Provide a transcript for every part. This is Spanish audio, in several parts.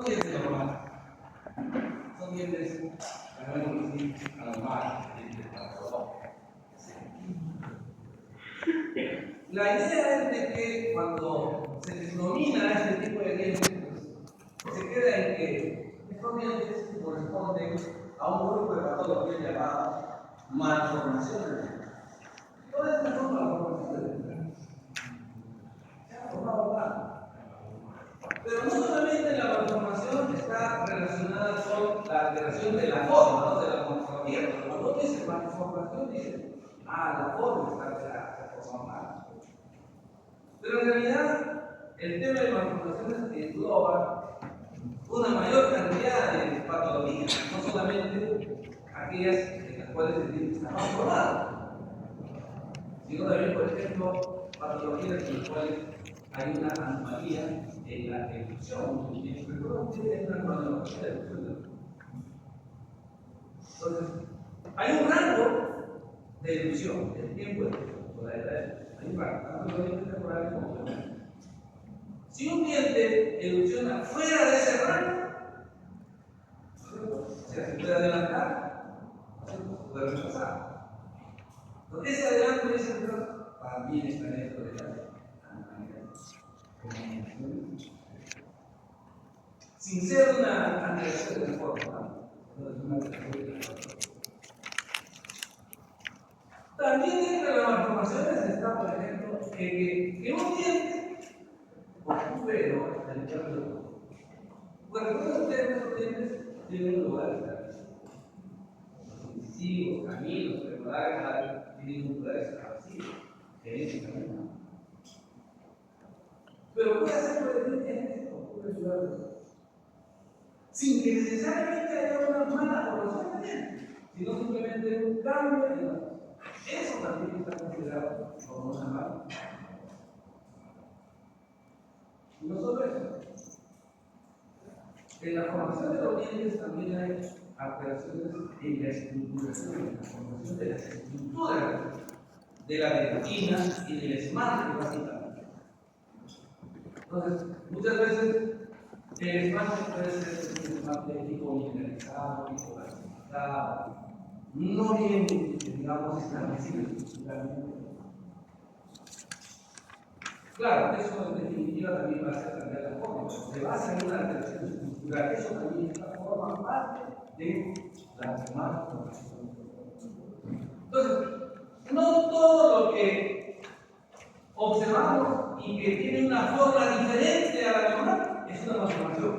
dientes normales. Son dientes, llamémoslo así, anormales, dientes paradójicos. La idea es de que cuando se denomina este tipo de dientes, pues, se queda en que estos dientes corresponden a un grupo de patologías llamadas malformaciones. Todas estas son malformaciones. Se ha formado mal. Pero no solamente la malformación está relacionada con la alteración de la forma, ¿no? De la morfología. Cuando uno dice malformación, dice, la forma está alterada, se forma mal. Pero en realidad, el tema de malformaciones engloba una mayor cantidad de patologías, no solamente aquellas en las cuales el diente está malformado, sino también, por ejemplo, patologías en las cuales hay una anomalía en la evolución. Y recuerdo que es una cronología de evolución. Entonces, hay un rango de evolución, del tiempo de evolución, por la edad. Hay un rango, tanto los dientes temporales como permanentes. Si un diente evoluciona fuera de ese rango, o sea, se puede adelantar, se puede retrasar. Entonces, ese adelanto y ese retraso también está dentro de la anomalía. Sin ser una alteración de la forma, no es una alteración de la forma. También entre las malformaciones está, por ejemplo, que un diente recupero el cambio. Bueno, recuerden ustedes que esos dientes tienen un lugar establecido. Los incisivos, caninos, premolares, tienen un lugar establecido. Genéticamente. Pero puede hacer por el diente ocurre ciudad sin que necesariamente haya una mala formación de diente, sino simplemente un cambio en la. Eso también está considerado como una mala. Y no solo eso. En la formación de los dientes también hay alteraciones en la estructuración, en la formación de las estructuras de la dentina y del esmalte, básicamente. Entonces, muchas veces el esmalte puede ser un esmalte tipo mineralizado, tipo gasificado, no bien, digamos, establecido estructuralmente. Claro, eso en definitiva también va a hacer cambiar la forma, pero se basa en una alteración estructural. Eso también forma parte de la malformación. Entonces, no todo lo que observamos y que tiene una forma diferente a la normal es una malformación.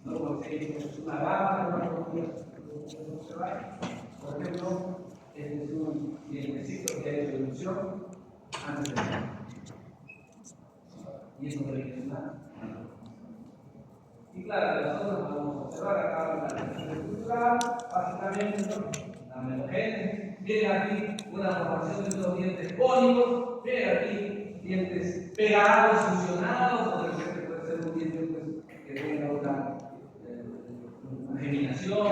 No porque es una gama de malformaciones que observar. Por ejemplo, este es un dientecito que ha hecho evolución antes de y eso no le nada. Y claro, nosotros vamos a observar acá una alteración estructural, básicamente la melogénesis. Viene aquí una formación de unos dientes cónicos, viene aquí dientes pegados, fusionados, o de repente puede ser un diente pues, que tenga una geminación.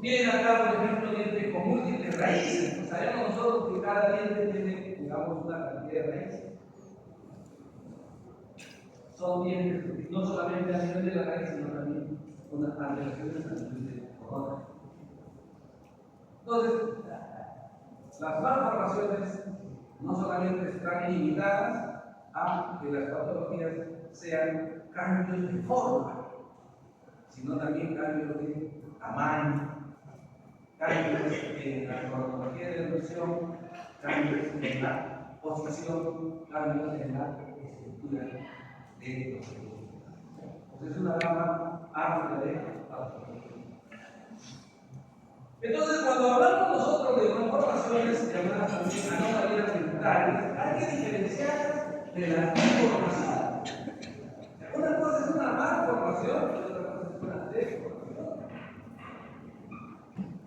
Vienen acá, por ejemplo, dientes con múltiples raíces. Pues sabemos nosotros que cada diente tiene, digamos, una cantidad de raíces. Son dientes no solamente a nivel de la raíz, sino también unas alteraciones a nivel de corona. Entonces, las malformaciones no solamente están limitadas a que las patologías sean cambios de forma, sino también cambios de tamaño, cambios en la cronología de evolución, cambios en la posición, cambios en la estructura de los tejidos. Es una gama amplia de patologías. Entonces, cuando hablamos nosotros de malformaciones llamadas también anomalías dentales, hay que diferenciar de las deformaciones. Una cosa es una malformación y otra cosa es una deformación.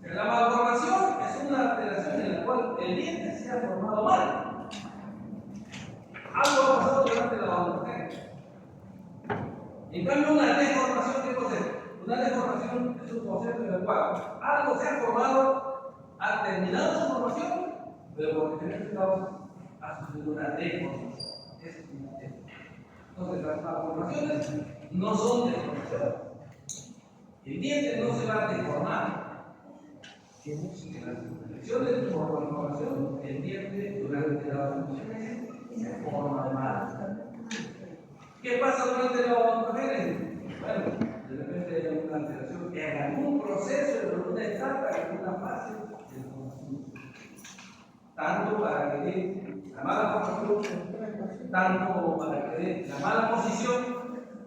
La malformación es una alteración en la cual el diente se ha formado mal. Algo ha pasado durante la odontología. En cambio, una deformación, ¿qué cosa es? Una deformación es un concepto en el cual algo se ha formado, ha terminado su formación, pero por diferentes causas ha sucedido una deformación. Es una deformación. Entonces, las malformaciones no son deformación. El diente no se va a deformar. En las lecciones por conformación, el diente durante la odontogénesis se forma mal. ¿Qué pasa durante la odontogénesis? Bueno, de repente hay una alteración en algún proceso, en alguna etapa, en alguna fase de la formación. Tanto para que dé la mala formación, tanto como para que dé la mala posición,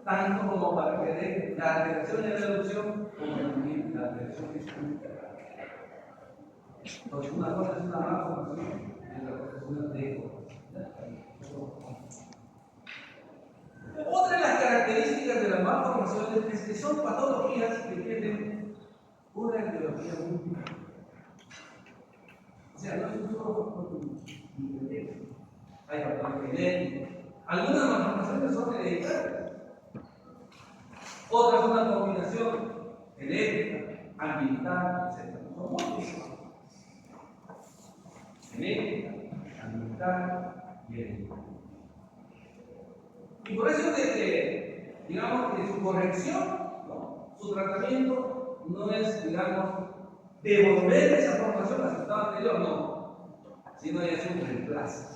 tanto como para que dé la alteración y reducción, como también la alteración física. Entonces, una cosa es una mala formación y otra cosa es una deformación. Otra de las características de las malformaciones es que son patologías que tienen una etiología múltiple. O sea, no es un solo factor independiente. Hay factores genéticos. Algunas malformaciones son hereditarias. Otras son una combinación genética, ambiental, etc. Son múltiples. Genética, ambiental y hereditaria. Y por eso es que, digamos que su corrección, ¿no? Su tratamiento no es, digamos, devolver esa formación a su estado anterior, no, sino es un reemplazo.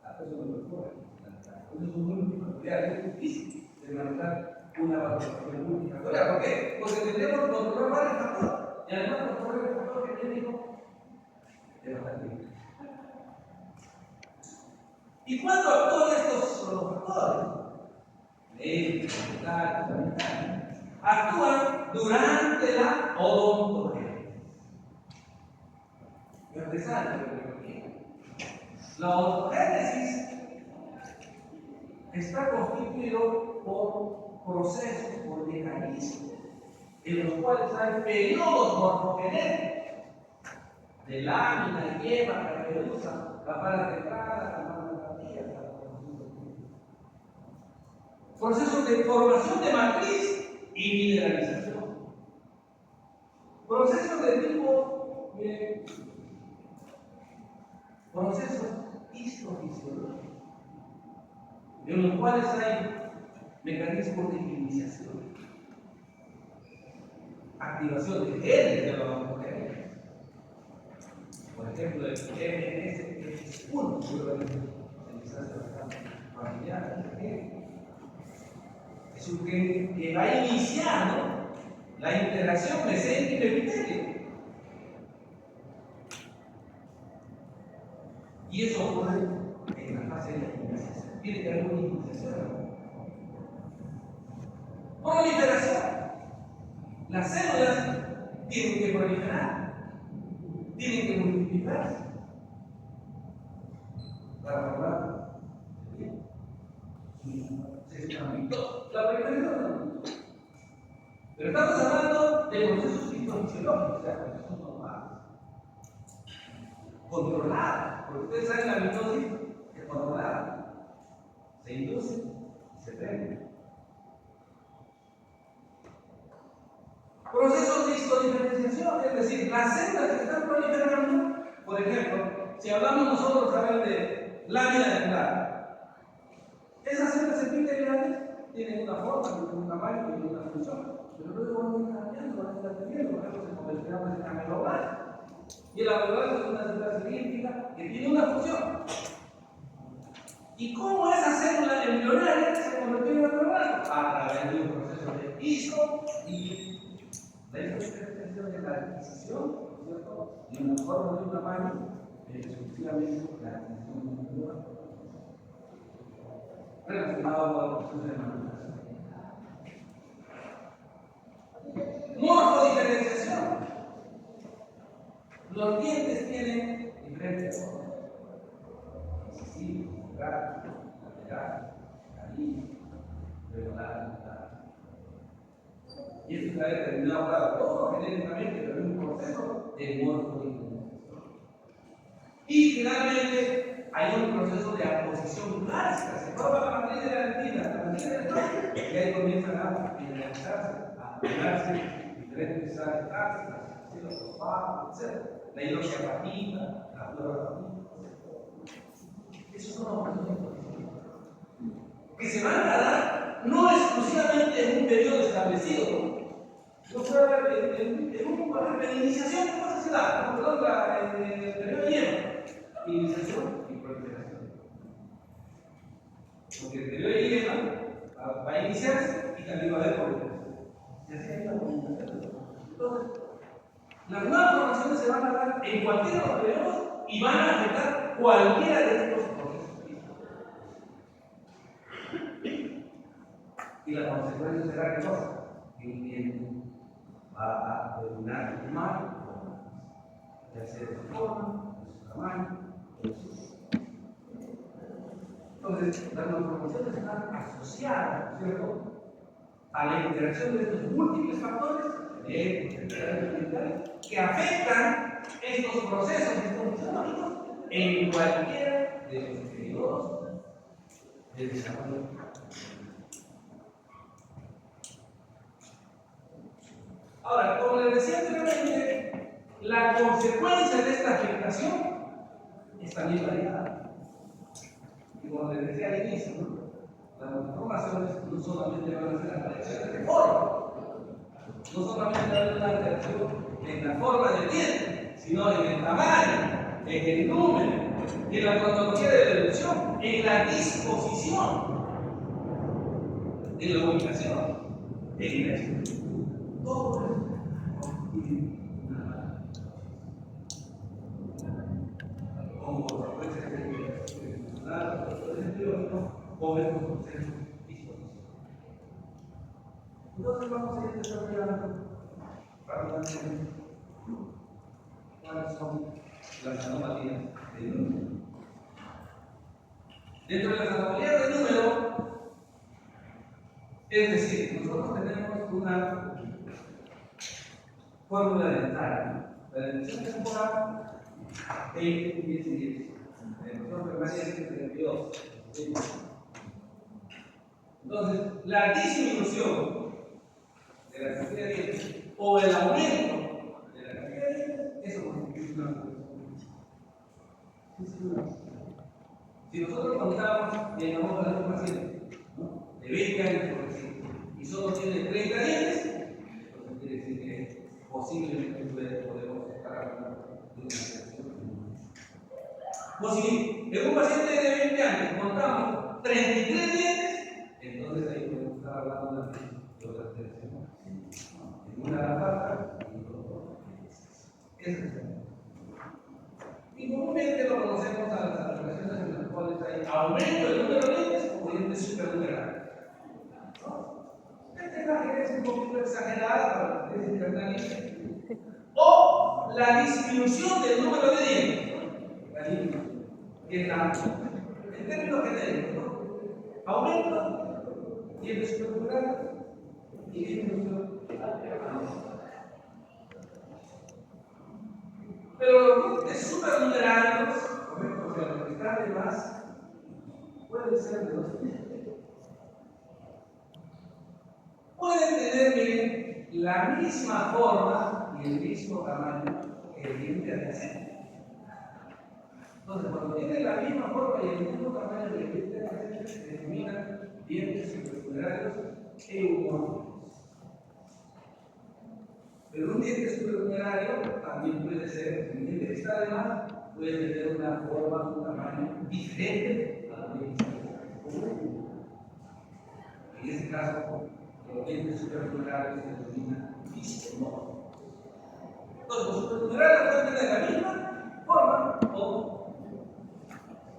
Eso no lo ocurre. Eso es muy peculiar, es difícil de manejar una valoración multifactorial. ¿Por qué? Porque tendríamos que controlar varios factores. Y además controlar el factor genético es bastante difícil. ¿Y cuándo actúan estos factores? Actúan durante la odontogénesis. La odontogénesis está constituido por procesos, por mecanismos, en los cuales hay periodos morfogenéticos de lámina, yema, caperuza, la pala de entrada, la mano de la tía, procesos de formación de matriz y mineralización. Procesos de tipo, procesos histofisiológicos, en los cuales hay mecanismos de iniciación, activación de genes de la odontogénesis. Por ejemplo, el MSX1, familiar, es un gen que va iniciando la interacción mesénquimo-epitelio. Y eso ocurre en la fase de la iniciación. Tiene que haber una iniciación. Proliferación. Las células tienen que proliferar, tienen que multiplicarse para formar la proliferación. Pero estamos hablando de procesos fisiológicos, o sea, procesos normales, controlados, porque ustedes saben la mitosis es controlada, se induce y se prende. Procesos de histodiferenciación, es decir, las células que están proliferando, por ejemplo, si hablamos nosotros a ver de lámina dental, esas células epiteliales tienen una forma, tienen un tamaño, tienen una función, pero luego van a ir cambiando, van a ir aprendiendo, por ejemplo, se convertirán en ameloblasto. Y el ameloblasto es una célula cilíndrica que tiene una función. ¿Y cómo esa célula embrionaria se convirtió en ameloblasto? A través de un proceso de histo y la histodiferenciación de la adquisición, ¿cierto? Y una forma de un tamaño, exclusivamente la adquisición de un lugar relacionado con el proceso de manipulación. Morfodiferenciación. Los dientes tienen diferentes formas. Incisivo, central, lateral, canino, regular, y esto está determinado, claro, todo genéticamente, pero en un proceso de morfodiferenciación. Y finalmente hay un proceso de aposición clásica. Se forma la matriz de la dentina, la matriz del tronco, y ahí comienzan a mineralizarse, a pegarse diferentes áreas clásicas, los fosfatos, etc. La hidroxiapatita, la fluorapatita, etc. Esos son los procesos que se van a dar no exclusivamente en un periodo establecido, no se habla en una iniciación de una sociedad, perdón, el periodo lleno, iniciación y proliferación. Porque el periodo lleno va a iniciarse y también va a haber proliferación. Y así hay una comunicación. Entonces, las nuevas formaciones se van a dar en cualquiera de los periodos y van a afectar cualquiera de estos procesos. Y la consecuencia será que cosa, que el tiempo va a terminar mal, ya sea de su forma, de su tamaño, de su uso. Entonces, las malformaciones están asociadas, ¿cierto?, a la interacción de estos múltiples factores que afectan estos procesos, estos fenómenos, en cualquiera de los periodos de desarrollo. Ahora, como les decía anteriormente, la consecuencia de esta afectación es también variada. Y como les decía al inicio, ¿no?, las malformaciones no solamente van a ser alteraciones de forma, no solamente va a haber una alteración en la forma del diente, sino en el tamaño, en el número, en la cronología de deducción, en la disposición, en la ubicación, en la estructura. Todo eso constituye una malformación. Como consecuencia de la o de los procesos dispositivos. Entonces vamos a ir desarrollando rápidamente cuáles son las anomalías del número. Dentro de las anomalías del número, es decir, nosotros tenemos una fórmula dental. La deducción temporal 20, 10 y 10. La deducción permanente 32. Entonces, la disminución de la cantidad de dientes o el aumento de la cantidad de dientes, eso constituye una malformación. Si nosotros contamos y llamamos a un paciente, ¿no?, de 20 años, por ejemplo, y solo tiene 30 dientes, entonces quiere decir que posiblemente podemos estar hablando de una alteración. O si en un paciente de 20 años contamos 33 dientes, entonces ahí podemos estar hablando de otra alteración. En una la falta y en otro. Ese es el tema. Y comúnmente lo conocemos a las alteraciones en las cuales hay aumento del número de dientes o dientes supernumerarios. Esta imagen es un poquito exagerada para que ustedes internalicen. O la disminución del número de dientes. La disminución, que es la, en términos genéricos, ¿no?, aumento, dientes supernumerarios y disminución. Pero los dientes supernumerarios, o sea, los que están de más, pueden ser de dos tipos. Pueden tener, miren, la misma forma y el mismo tamaño que el diente adyacente. Entonces, cuando tienen la misma forma y el mismo tamaño que el diente adyacente, se denominan dientes supernumerarios eumórficos. Pero un diente supernumerario también puede ser, un diente que está de más, puede tener una forma, un tamaño diferente a los dientes comunes. En este caso, los dientes supernumerarios se denominan distemórficos. Entonces, los supernumerarios pueden tener la misma forma o.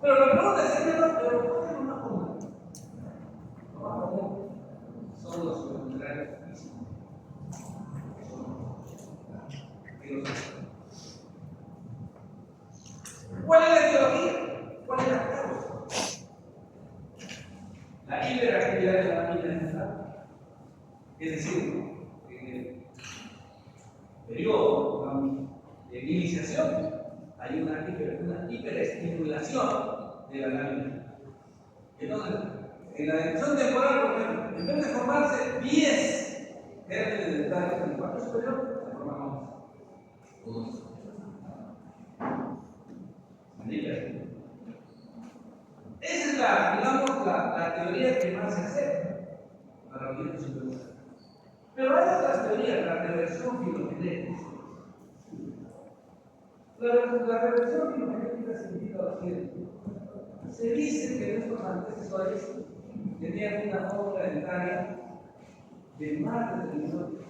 Pero la pregunta es: ¿pero cuál es lo más común? Lo más común son los supernumerarios distemórficos. ¿Cuál es la etiología? ¿Cuál es la causa? La hiperactividad de la lámina dental. Es decir, en el periodo de iniciación hay una hiperestimulación de la lámina. Entonces, en la deducción temporal, por ejemplo, en vez de formarse 10 gérmenes dentales en el cuarto superior, se forman 2. Esa es la teoría que más se acepta. para los dientes superiores. Pero hay otras teorías, la reversión filogenética. La reversión filogenética significa lo siguiente. Se dice que nuestros antecesores tenían una fórmula dentaria de más de 3 millones.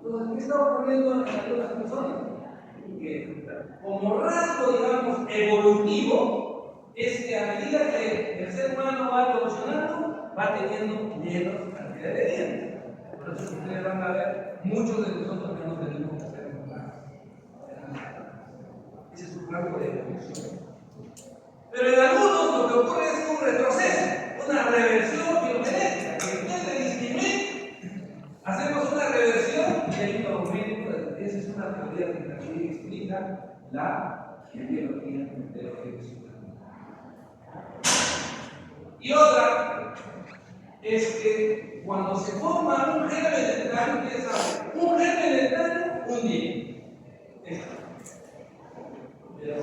Entonces, ¿qué está ocurriendo en algunas personas? Que como rasgo, digamos, evolutivo, es que a medida que el ser humano va evolucionando, va teniendo menos cantidad de dientes. Por eso ustedes van a ver muchos de nosotros que no tenemos que hacer más. Ese es un rango de evolución. Pero en algunos lo que ocurre es un retroceso, una reversión filogenética, que en vez de disminuir, hacemos una reversión y hay un aumento. Esa es una teoría que también explica la biología de los genes humanos. Y otra es que cuando se forma un germen dentario, ustedes saben, un germen dentario, un diente. Pero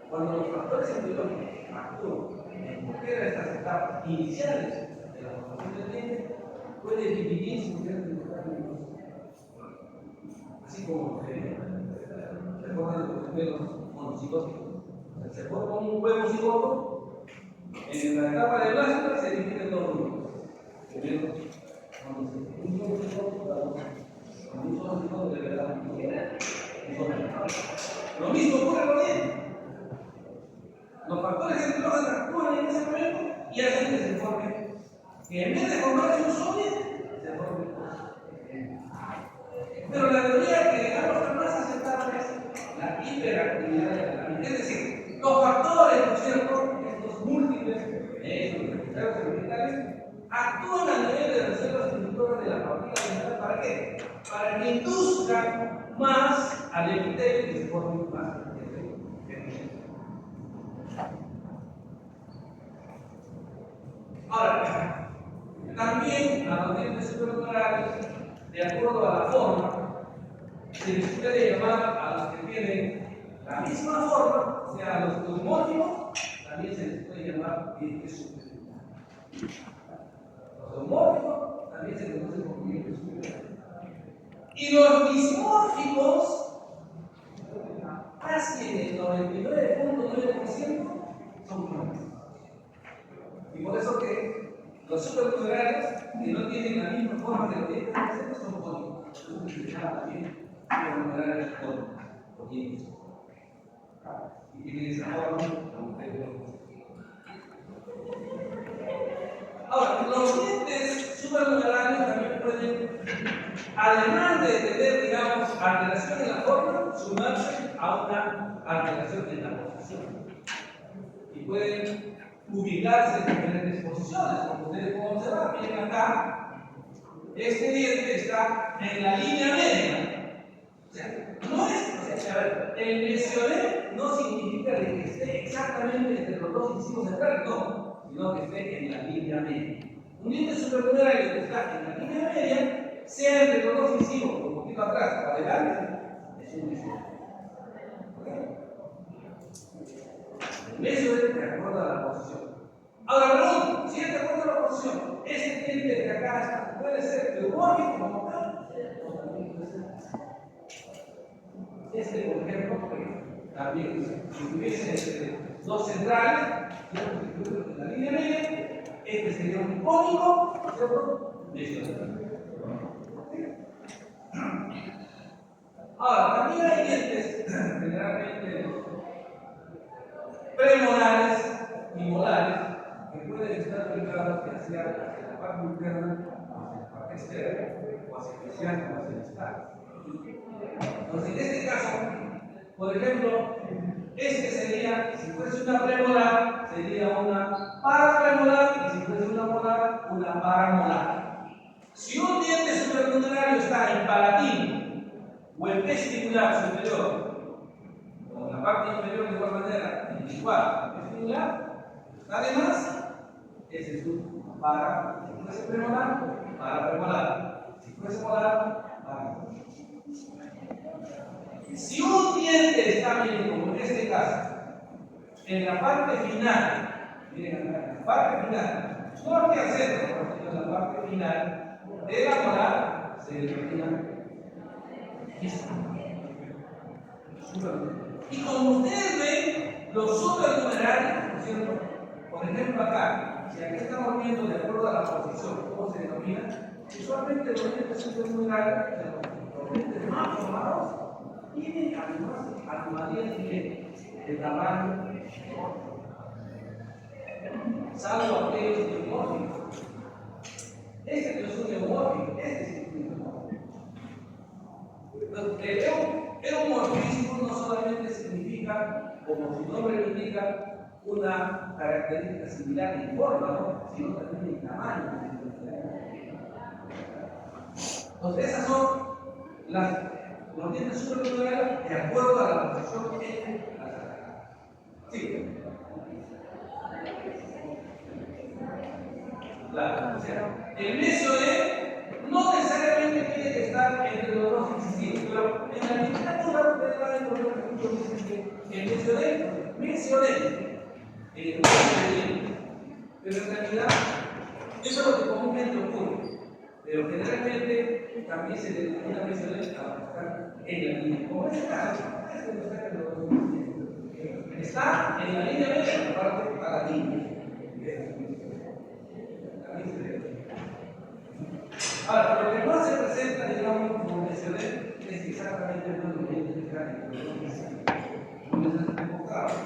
cuando los factores embriológicos actúan en cualquiera de estas etapas iniciales de la formación del diente, puede dividirse un germen dentario. Así como se forman los gemelos monocigóticos. Se forma un huevo cigoto, en la etapa de blásula se divide en 2 grupos. Gemelos monocigóticos. Un solo cigoto, con un solo cigoto de verdad. Lo mismo ocurre con él. Los factores embriológicos actúan en ese momento y hacen que se forme. Que en vez de formarse un solo diente, se forme dos. Pero la teoría que digamos la más aceptable es la hiperactividad de la mente. Es decir, los factores, ¿no es cierto?, estos múltiples, estos cerebrales, actúan a nivel de las células inductoras de la partícula dental. ¿Para qué? Para que induzcan más al epitelio y se forme más. Ahora, también a los dientes supernumerares, de acuerdo a la forma, se les puede llamar a los que tienen la misma forma, o sea, a los homónimos, también se les puede llamar dientes supernumerares. Los homónimos también se conocen como dientes supernumerares. Y los dismórficos, casi en el 99.9% son humanos. Y por eso que los supernumerarios que no tienen la misma forma de los dientes son cónicos. Eso se llama también supernumerarios cónicos. Y tienen esa forma como ustedes ven. Ahora, los dientes supernumerarios también pueden, además de tener, digamos, alteración en la forma, sumarse a una alteración en la posición. Y pueden ubicarse en diferentes posiciones, como ustedes pueden observar. Miren acá, este diente está en la línea media. O sea, no es, a ver, el mesioné no significa de que esté exactamente entre los dos incisivos centrales, no, sino que esté en la línea media. Un diente supernumerario que está en la línea media, sea entre los dos incisivos, un poquito atrás o adelante, es un mesioné. El mesioné de acuerdo a la posición. Ahora pregunto, si es de acuerdo a la posición, este diente de acá está, puede ser eumórfico como tal, o también puede ser. Este, por ejemplo, también, si tuviese dos centrales, en la línea media, este sería un cónico, ¿cierto? Ahora, también hay dientes, generalmente premolares y molares, que pueden estar ubicados hacia la parte interna, hacia la parte externa, o hacia el isquiano o hacia el distal. Entonces, en este caso, por ejemplo, este sería, si fuese una premolar, sería una parapremolar, y si fuese una molar, una paramolar. Si un diente supernumerario está en palatino o en vestibular superior, o en la parte inferior de igual manera, igual, vestibular, además, ese es un para. Si fuese premolar, parapremolar. Si fuese molar, paramolar. Si un diente está bien, como en este caso, en la parte final Miren acá, la parte final, no hay que hacerlo, porque en la parte final de la moral se determina esto. Y como ustedes ven, los supernumerarios, ¿no es cierto? Por ejemplo, acá, si aquí estamos viendo de acuerdo a la posición, ¿cómo se denomina? Usualmente los dientes supernumerarios, los dientes más formados, tienen anomalías de tamaño, salvo aquellos neumórficos. Este no es un neumórfico, este sí es un neumórfico. Entonces, el eumorfismo no solamente significa, como su nombre lo indica, una característica similar en forma, ¿no? Sino también en tamaño. Entonces, esas son los dientes supernumerarios de acuerdo a la posición en la cara. Sí. Claro, o sea, el mesoder no necesariamente tiene que estar entre los dos incisivos, pero en la literatura ustedes van a encontrar que muchos dicen que el mesoder, pero en realidad eso es lo que comúnmente ocurre, pero generalmente también se denomina mesoder a estar en la línea, como en este caso, está en la línea media, en la parte palatina. Ahora, lo que más se presenta, digamos, como mencioné, es exactamente el movimiento de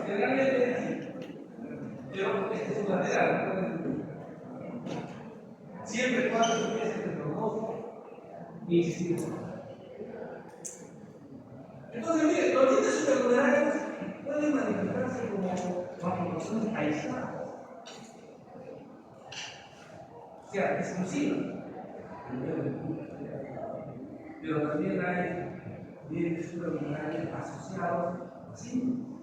generalmente sí, pero este es un lateral. Siempre y cuando estuviese entre los dos incisivos. Entonces, miren, los dientes supernumerarios pueden manifestarse como malformaciones aisladas, o sea, exclusivas. Pero también hay dientes supernumerarios asociados a síntomas.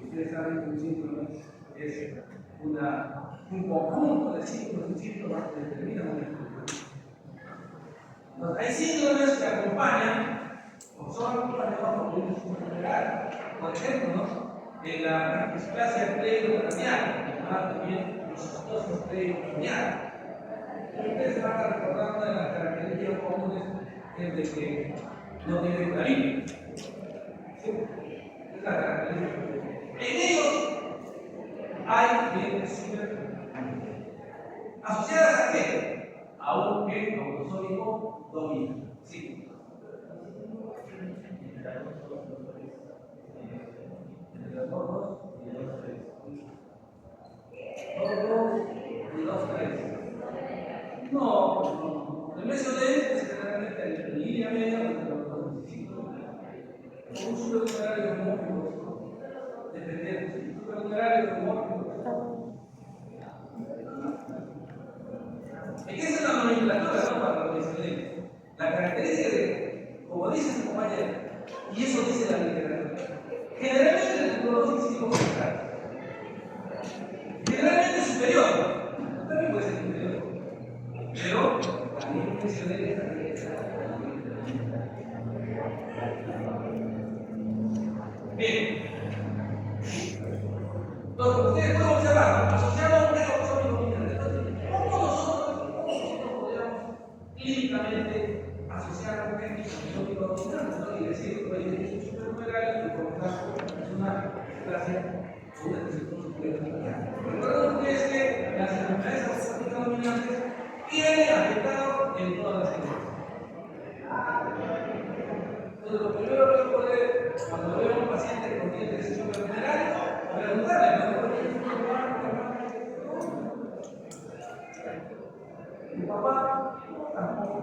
Ustedes saben que un síntoma es un conjunto de síntomas que determinan una estructura. Entonces, hay síndromes que acompañan o son acompañados por dientes supernumerarios. Por ejemplo, ¿no? En la displasia cleidomaníaca, llamada también leucostosis cleidomaníaca. Ustedes van a recordar una de las características comunes es de que no tienen clarito. ¿Sí? Es la característica. En ellos hay dientes supernumerarios. ¿Asociadas a qué? A un gen autosómico dominante. Sí. Entre 2 y 2, 3. 2 y 2, 3. No, el mesoder es generalmente en línea media entre los dos incisivos. Con un supernumerario homófico, dependiendo. Si supernumerario homófico. ¿Y qué es la nomenclatura, no? Para los mesoderes. La característica de, como dice su compañero, y eso dice la literatura, generalmente entre los dos incisivos centrales. Generalmente superior, también puede ser inferior, pero también mencioné bien. Entonces, ustedes pueden observar, asociado a un gen dominante. Entonces, ¿cómo nosotros podríamos clínicamente asociar a un gen dominante? ¿No? Y decir, oye, es un supernumerario y por lo tanto es una clase o una recepción superior. Recuerden ustedes que las enfermedades autosómicas dominantes tienen afectado en todas las células. Entonces, lo primero que puedo poder, cuando veo a un paciente con dientes supernumerarios, preguntarle, ¿no? ¿Tu papá? Tampoco.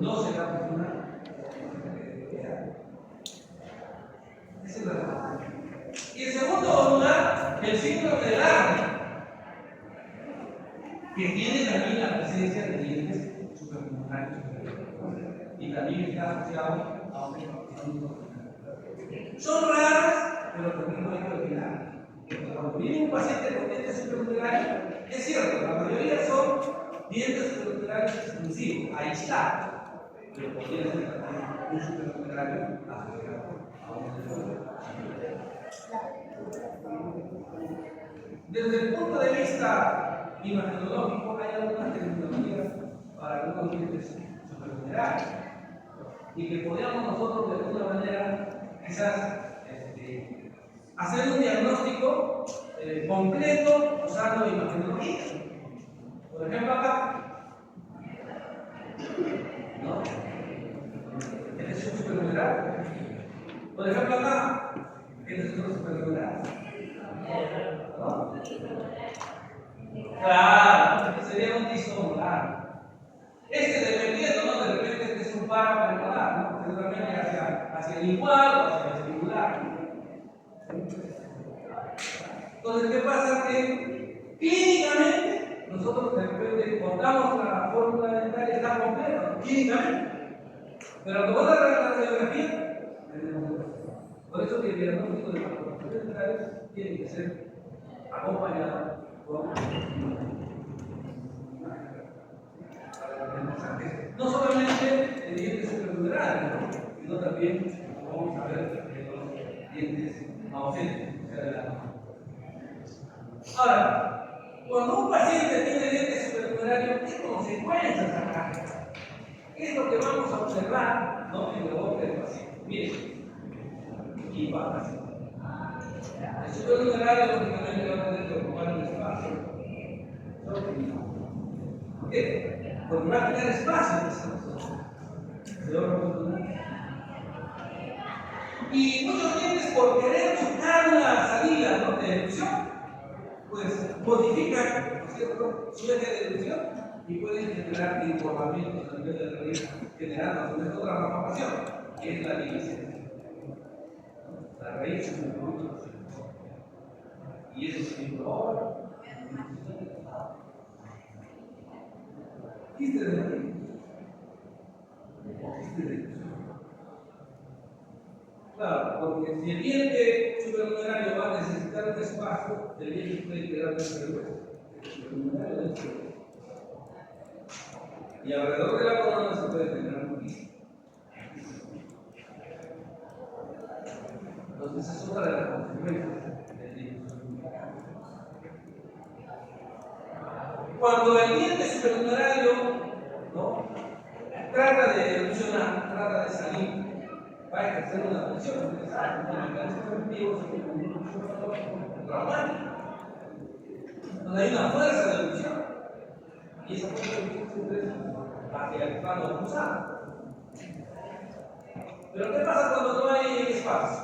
No se va a funcionar. Esa es la razón. Y en segundo lugar, el síndrome de Larry, que tiene también la presencia de dientes supernumerarios. Y también está asociado a un enfermedad. Son raras, pero también no hay que olvidar. Cuando viene un paciente con dientes supernumerarios, es cierto, la mayoría son dientes supernumerarios exclusivos, aislados, pero podría ser también un supernumerario asociado a un enfermedad. Desde el punto de vista imagenológico, hay algunas tecnologías para algunos dientes supernumerarios y que podríamos nosotros de alguna manera quizás hacer un diagnóstico completo usando imagenología. Por ejemplo, acá, ¿no? Este es un supernumeral. Por ejemplo, acá, este es otro supernumeral. ¿No? Claro, sería un disco molar. Dependiendo, ¿no? De repente este es un páramo molar, ¿no? Seguramente hacia el igual o hacia el singular. Entonces, ¿qué pasa? Que clínicamente nosotros de repente contamos la fórmula dental y está completa, clínicamente. Pero como la radiografía, por eso que el diagnóstico de patologías dentales tiene que ser acompañado con no solamente de dientes supernumerales, sino también vamos a ver de los dientes ausentes, o sea, de la mano. Ahora, cuando un paciente tiene dientes supernumerarios, ¿qué consecuencias acá? ¿Qué es lo que vamos a observar, ¿no? En la boca del paciente? Miren, aquí va el paciente. El supernumerario, lógicamente, va a tener que ocupar un espacio. ¿Por qué? Porque va a tener espacio en esa zona. ¿Se va a oportunidad? Y muchos dientes, por querer buscar una salida, ¿no? De elección, pues modifican, ¿no es cierto?, su eje de elección y pueden generar informaciones a nivel de la raíz, generando otra malformación, que es la ligación. La raíz es un producto y eso significa ahora. ¿Quiste de la raíz? ¿O quiste de elección? Claro, porque si el diente supernumerario va a necesitar un espacio, el diente puede quedar dentro del hueso. El supernumerario dentro del hueso. Y alrededor de la corona se puede generar un quiste. Entonces, esa es otra de las consecuencias del diente supernumerario. Cuando el diente supernumerario, ¿no?, trata de erupcionar, trata de salir, va a ejercer una presión, porque sabe que el mecanismo efectivo es un traumático, donde hay una fuerza de erupción, y esa fuerza de erupción siempre es hacia el plano cruzado. Pero ¿qué pasa cuando no hay espacio?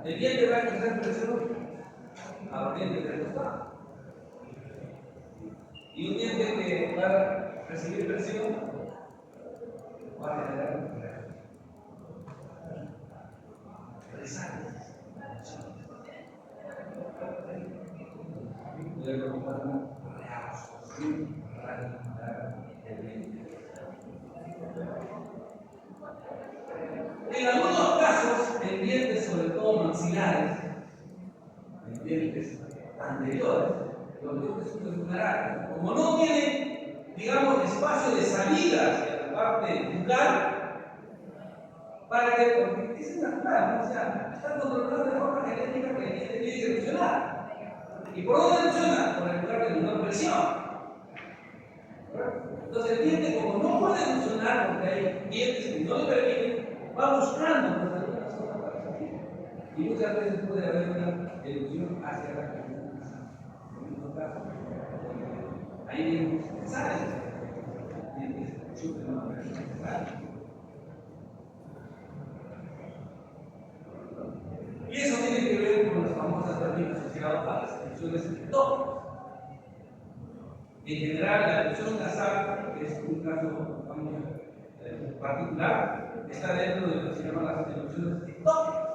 El diente va a ejercer presión a los dientes del costado. Y un diente que va a recibir presión va a generar un en algunos casos, en dientes, sobre todo maxilares, en dientes anteriores, los dientes supernumerares, como no tienen, digamos, espacio de salida hacia la parte bucal, para que, porque es natural, ¿no? O sea, está controlado de forma genética que el diente tiene que erupcionar. ¿Y por dónde erupciona? Por el lugar de menor presión. Entonces el diente, como no puede erupcionar porque hay dientes que no le permiten, va buscando pues, alguna zona para salir. Y muchas veces puede haber una erupción hacia la cavidad nasal. En otro caso, hay dientes que salen, dientes supernumerares que salen. Y eso tiene que ver con las famosas términos asociadas a las erupciones ectópicas. En general, la erupción nasal, que es un caso particular, está dentro de lo que se llaman las erupciones ectópicas.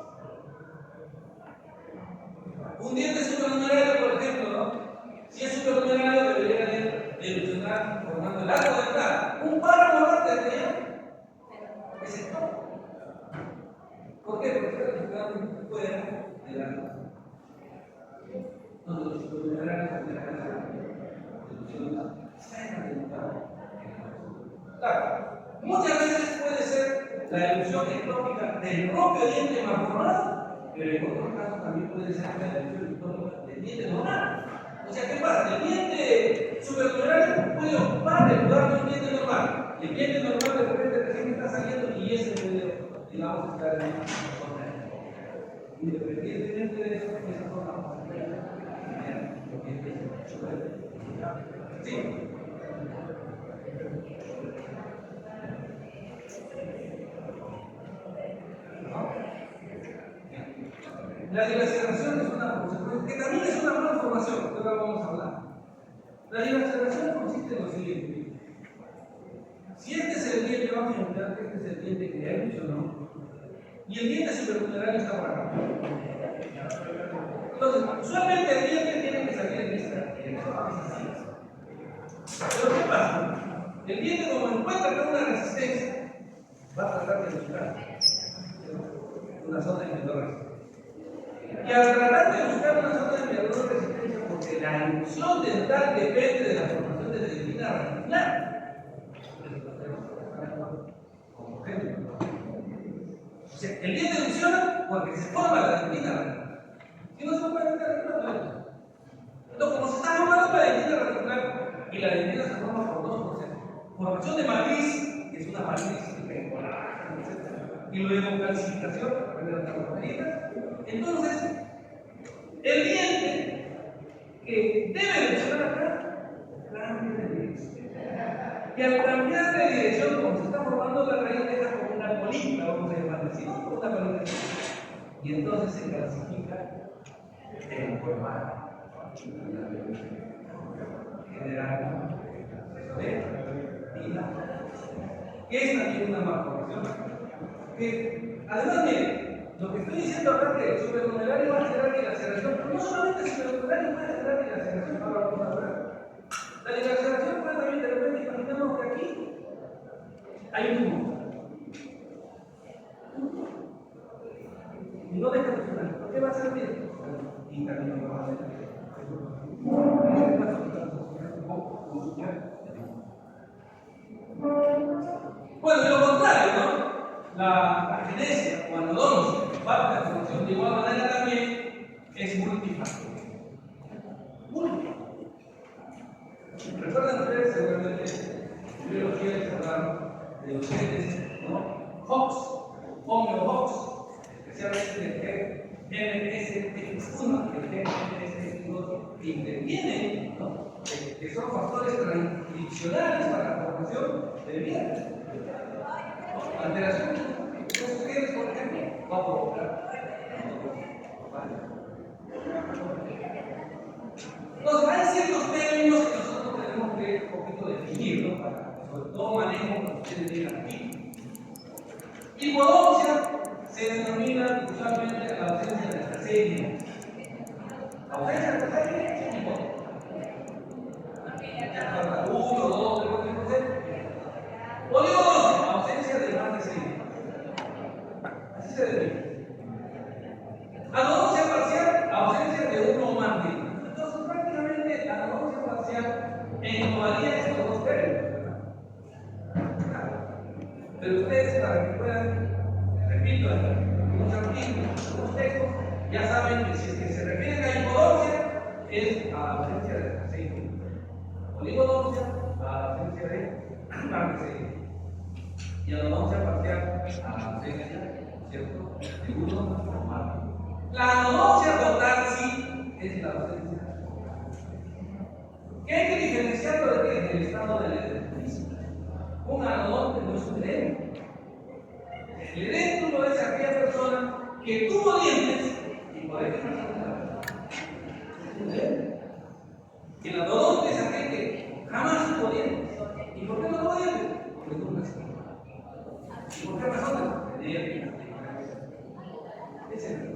Un diente supernumerario, por ejemplo, ¿no? Si es supernumerario, debería de erupcionar formando el arco dental. Un páramo molar es ectópico. ¿Por qué? Porque está erupcionando fuera del arco. Entonces, los supernumerarios claro, muchas veces puede ser la erupción ectópica del propio diente malformado, pero en otros casos también puede ser la erupción ectópica del diente normal. y vamos a estar en una zona. Independientemente de eso, esa zona vamos a tener lo que es sí. La diversificación es una consecuencia, que también es una malformación, que ahora vamos a hablar. La diversificación consiste en lo siguiente. Si este es el diente, vamos a imaginar que este es el diente que hay, ¿o no? Y el diente superponderario está por acá. Entonces, usualmente el diente tiene que salir en esta dirección. Pero ¿qué pasa? El diente, como encuentra acá una resistencia, va a tratar de buscar una zona de menor resistencia. Y al tratar de buscar una zona de menor resistencia, porque la ilusión dental depende de la formación de la dentina radicular. O sea, el diente funciona porque se forma la dentina radicular. Si no se forma la dentina radicular, no hay. Entonces, como se está formando la dentina radicular y la dentina se forma por dos procesos: formación de matriz, que es una matriz temporal, etc. Y luego calcificación, de las carbohidratos. Entonces, el diente que debe funcionar acá, cambia de dirección. Y al cambiar de dirección, como se está formando la raíz, deja como una colita, vamos a llamarla así, ¿no? Como una colita. Y entonces se calcifica en formato general de vida. Que es también una malformación. Que, además, miren, lo que estoy diciendo acá es que el supernumerario va a generar dilaceración, pero no solamente el supernumerario puede generar dilaceración, ahora vamos a ver. La dilaceración puede también, de repente, imaginemos que aquí hay un tumor. Y no deja de funcionar. ¿Por qué va a ser bien? Y también va a ser bien. Bueno, de lo contrario, ¿no? La agenesia o anodoncia, que parte de la formación de igual manera también, es multifactorial. Recuerdan ustedes, seguramente, biología les hablaron de los genes, ¿no? Hox, Homeo Hox, especialmente el gen MSX1, el gen MSX2, que intervienen, ¿no? Que son factores transcripcionales para la formación de vida. Alteración de esos genes, por ejemplo, va a provocar. Entonces, hay ciertos términos que nosotros tenemos que un poquito definir, ¿no? Para, sobre todo, manejo que ustedes digan aquí. Hipodoncia se denomina usualmente la ausencia de la serie. La ausencia de la serie es hipodoncia. Uno, dos, tres, Oligodoncia, ausencia de más de serie. Así se define. Anodoncia parcial, ausencia de uno o más de. Entonces, prácticamente la anodoncia parcial englobaría estos dos términos. Pero ustedes, para que puedan, repito, los artículos, los textos, ya saben que si es que se refieren a hipodoncia, es a la ausencia de aceite. Oligodoncia, a la ausencia de aceite. Y anodoncia parcial, a la ausencia, ¿cierto?, de uno o más. La anodoncia total sí es la ausencia. ¿Qué hay que diferenciarlo del estado del edentismo? Un anodonte no es un edento. El edéntulo es aquella persona que tuvo dientes y por eso no se es un edento. Y el anodonte es aquel que jamás tuvo dientes. ¿Y por qué no tuvo dientes? Porque tuvo una esquina. ¿Y por qué razón? Tenía dientes. Es el.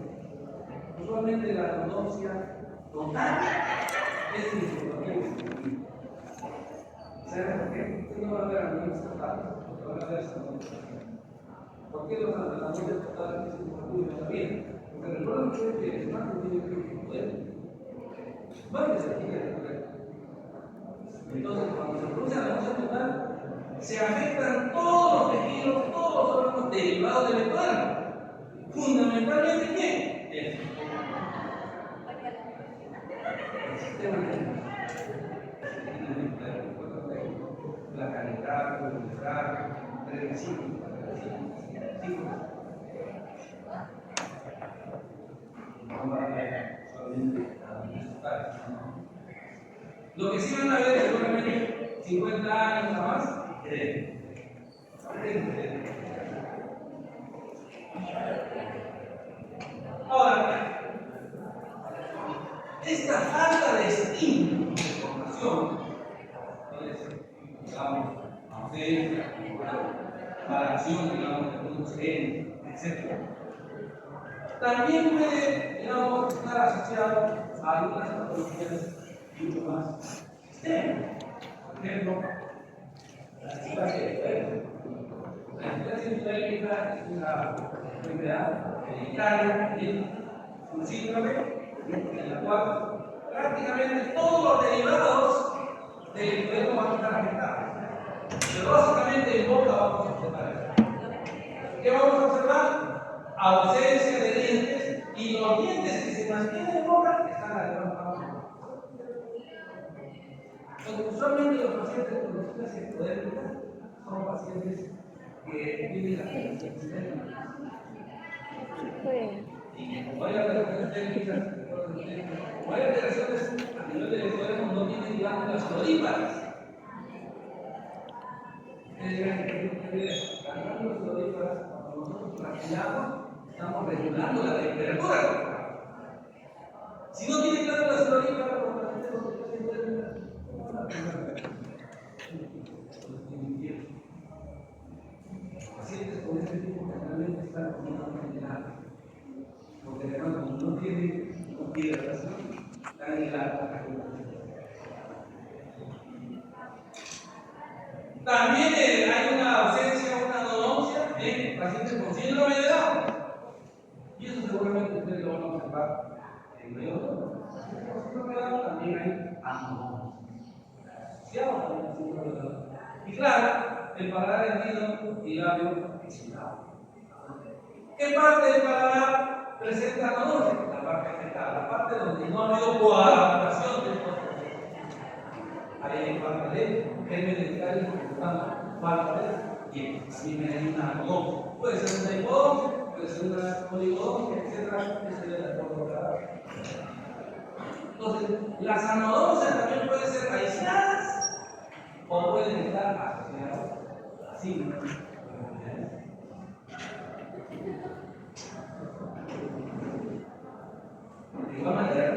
Usualmente la anodoncia total es informativa. ¿Saben por qué? Usted no va a ver anodoncias totales, porque van a ver anodoncias. ¿Por qué los anodoncias totales es informativa? Está bien. Porque recuerden ustedes que el marco tiene que poder. Varios se tienen que poder. Entonces, cuando se produce anodoncia total, se afectan todos los tejidos, todos los órganos derivados del entorno. Fundamentalmente, ¿qué? El sistema nervioso. La calidad, el edad. Lo que sí van a ver seguramente 50 años o más, creen. Ahora, esta falta de estímulo de formación, digamos, ausencia, para acción, digamos, de algunos genes, etc., también puede, digamos, estar asociado a algunas patologías mucho más extremas. Por ejemplo, la displasia hepática. La displasia hepática es una enfermedad hereditaria, un síndrome en la cual prácticamente todos los derivados del cuerpo van a estar afectados. Pero básicamente en boca vamos a observar eso. ¿Qué vamos a observar? Ausencia de dientes, y los dientes que se mantienen en boca están adelantados. Entonces, usualmente los pacientes con displasia hepática son pacientes que tienen la sensibilidad. Y como hay alteraciones técnicas, como hay alteraciones a nivel del cuerpo, no tienen glándulas sudoríparas. Las glándulas sudoríparas, cuando nosotros respiramos, estamos regulando la temperatura corporal. Si no tiene glándulas sudoríparas, los pacientes no pacientes con este tipo generalmente están completamente helados. Porque además, como no tienen hidratación, están helados. También hay una ausencia, una anodoncia en pacientes con síndrome de Down. Y eso seguramente ustedes lo van a observar en mayor número. Con síndrome de Down también hay anodoncia. Asociado con el síndrome de Down. Y claro, el paladar hendido y labio exudado. ¿Qué parte del paladar presenta anodoncia? La parte afectada, la parte donde no ha habido coadaptación del cuerpo. Hay falta de gérmenes dentales, por lo tanto, falta de dientes. También hay una anodoncia. Puede ser una hipodoncia, puede ser una oligodoncia, etc. Eso ya de acuerdo a cada. Entonces, las anodoncias también pueden ser aisladas o pueden estar asociadas así. De igual manera,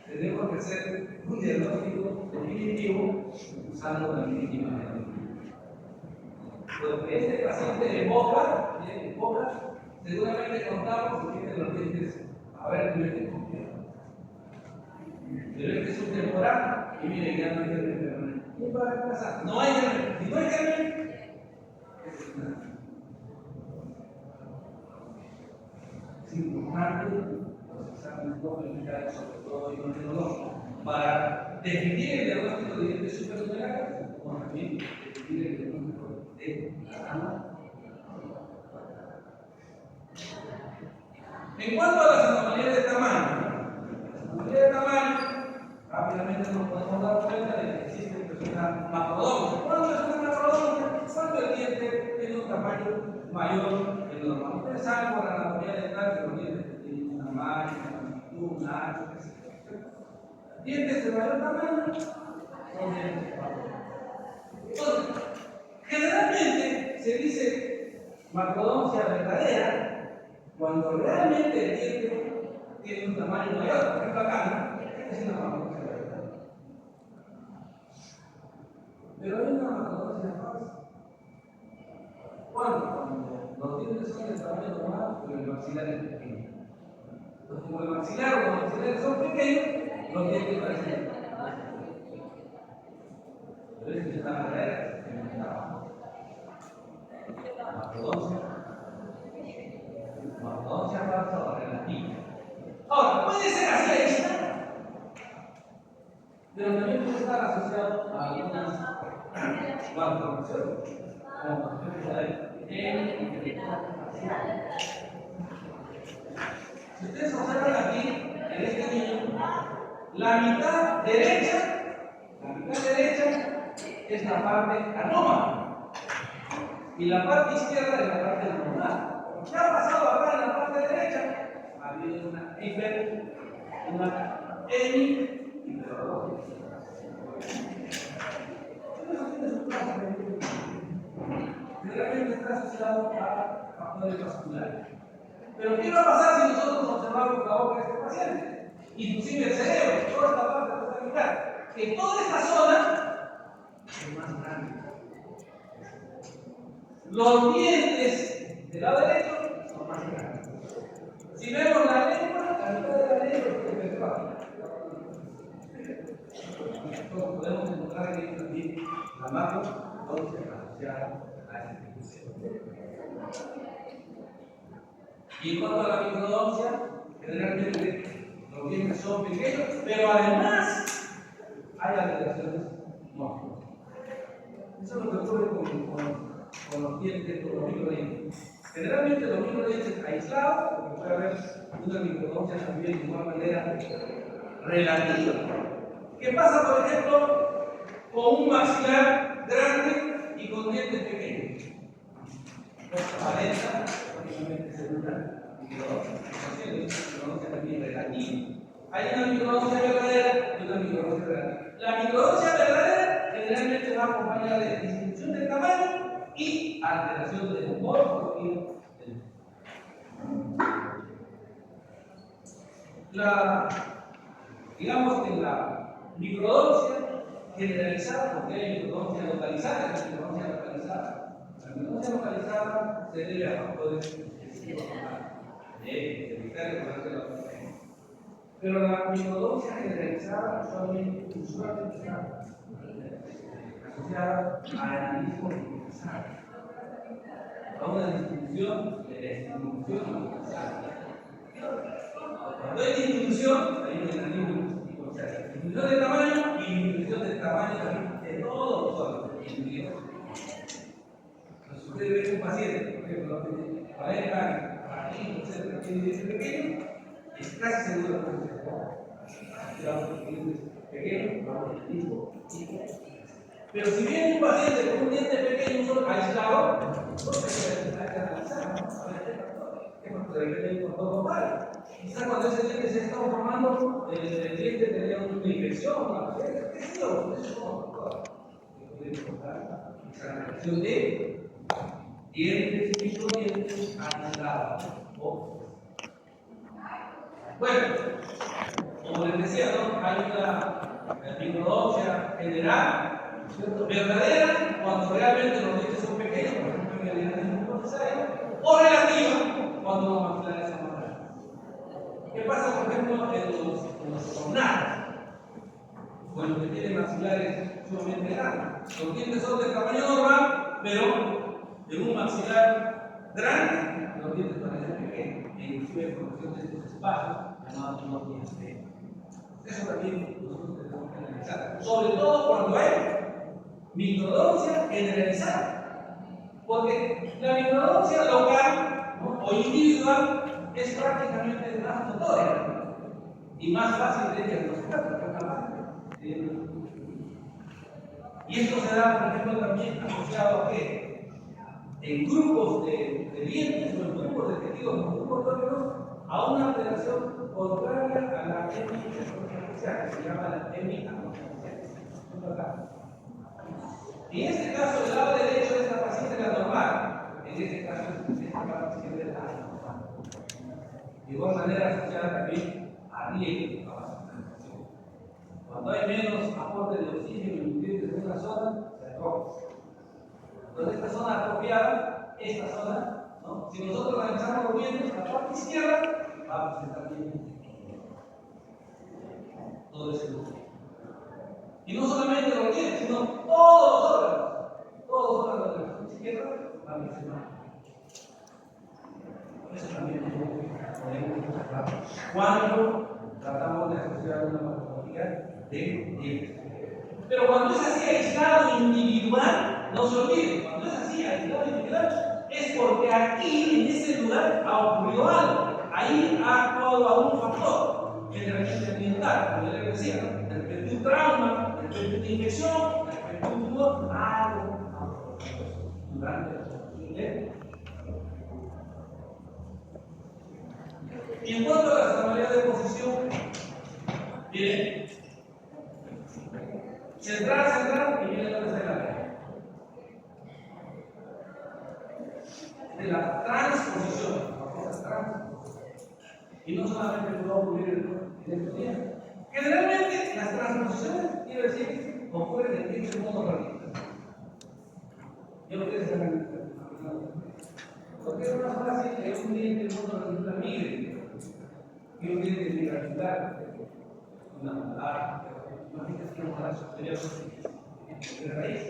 tenemos que hacer un diagnóstico definitivo usando la mínima metodología. Porque este paciente de boca, seguramente contamos que tiene los dientes, a ver, nivel completo. Pero este es un temporal y mire, ya no hay germen permanente. ¿Qué va a pasar? No hay germen. Si no hay germen, es una. Es importante los exámenes complementarios, sobre todo imunológicos, para definir el diagnóstico de dientes supernumerarios, como también definir el diagnóstico de la rama. En cuanto a las anomalías de tamaño, rápidamente nos podemos dar cuenta de que existe una macrodontia. ¿Cuándo es una macrodontia? Cuando el diente tiene un tamaño mayor que lo normal. Ustedes saben por la anatomía dental que los dientes tienen una margen, una longitud, un ancho, etc. Dientes de mayor tamaño son dientes patológicos. Entonces, generalmente se dice macrodoncia verdadera cuando realmente el diente tiene un tamaño mayor. Por ejemplo, acá, es una macrodoncia verdadera. Pero hay una macrodoncia falsa. Cuando los dientes son del tamaño normal, pero el maxilar es pequeño. Entonces, como el maxilar o los maxilares son pequeños, los dientes parecen. Pero es que está verdadera, es que está abajo. Macrodoncia falsa o relativa. Ahora, puede ser así aislada, pero también puede estar asociado a algunas malformaciones, como por ejemplo la si ustedes observan aquí, en este niño, la mitad derecha es la parte anómala y la parte izquierda es la parte normal. ¿Qué ha pasado acá en la parte derecha? Ha habido una hemiplegador. Generalmente está asociado a factores vasculares. Pero ¿qué va a pasar si nosotros observamos la boca de este paciente? Inclusive el cerebro, toda esta parte de esta mitad. Que toda esta zona es más grande. Los dientes del lado derecho son más grandes. Si vemos la lengua, la mitad de la lengua es petróleo. Entonces podemos encontrar aquí también la macro asociada a este tipo. Y en cuanto a la microdoncia, generalmente los dientes son pequeños, pero además hay alteraciones móviles. Eso es lo que ocurre con los dientes, con los microdientes. Generalmente los microdientes aislados, porque puede haber una microdoncia también de igual manera relativa. ¿Qué pasa, por ejemplo, con un maxilar grande y con dientes pequeños? Pues aparenta, obviamente, ser una microdoncia también relativa. Hay una microdoncia verdadera y una microdoncia relativa. La microdoncia verdadera generalmente va acompañada de disminución del tamaño y alteración del morfología del digamos que la microdoncia generalizada, porque hay microdoncia localizada, la microdoncia localizada se debe a factores excesivos de evitar el comercio de la proteína. Pero la microdoncia generalizada usualmente está asociada al analismo universal, a una distribución de la distribución universal. Cuando hay disminución, hay un analismo universal. Disminución de tamaño y disminución del tamaño también de todos los órganos individuos. Si usted ve un paciente, por ejemplo, que 40 años, aquí, etc., tiene dientes pequeños, es casi seguro que pero si viene un paciente con un diente pequeño solo aislado, entonces hay que analizar, ¿no? A ver qué factor hay un factor global. Quizás cuando ese diente se está formando, el diente tenía una infección, una bacteria, qué sé yo, eso es un factor que puede importar esa relación de dientes y microdientes aislados. Bueno, como les decía, ¿no? Hay una microdoncia general, ¿cierto? Verdadera, cuando realmente los dientes son pequeños, por ejemplo, en el diente necesario, o relativa, cuando los maxilares son más grandes. ¿Qué pasa, por ejemplo, en los coronados? O en los que tienen maxilares sumamente grandes. Los dientes son de tamaño normal, pero en un maxilar grande, los dientes parecen pequeños, e inclusive en función de estos espacios llamados unos dientes. Eso también nosotros tenemos que analizar, sobre todo cuando hay microdoncia generalizada, porque la microdoncia local, ¿no? O individual es prácticamente más notoria y más fácil de diagnosticar. Y esto se da, por ejemplo, también asociado a que en grupos de dientes o en grupos de tejidos, en grupos de órganos, a una alteración contraria a la hemianatomial, que se llama la hemianatomial. Y en este caso, el lado derecho de esta paciente era normal, en este caso, esta paciente era anormal. De igual manera, asociada también a riesgo, a vascularización. Cuando hay menos aporte de oxígeno y nutrientes en una zona, se atrofia. Entonces, esta zona atrofiada, esta zona, ¿no? Si nosotros analizamos los dientes, la parte izquierda va a presentar bien todo ese grupo. Y no solamente los dientes, sino todos los órganos de la parte izquierda van a presentar. Eso también podemos observar cuando tratamos de asociar una patología de dientes. Pero cuando es así aislado individual, no se olvide, cuando es así aislado individual, es porque aquí, en ese lugar, ha ocurrido algo. Ahí ha actuado algún factor, generalmente ambiental, como les decía, ¿no? De repente un trauma, de repente una infección, de repente un tumor, algo durante la situación. Y en cuanto a las anomalias de posición, Miren, central, y miren dónde está la calle. De la transposición, la famosa transposición. Y no solamente puede ocurrir en estos días. Generalmente, las transposiciones, quiero decir, ocurren en este mundo realista. Yo no quiero ser realista. Porque es más fácil que un cliente del mundo realista migre que un cliente migratividad. Una moral, imagínate que una moral superior de raíz.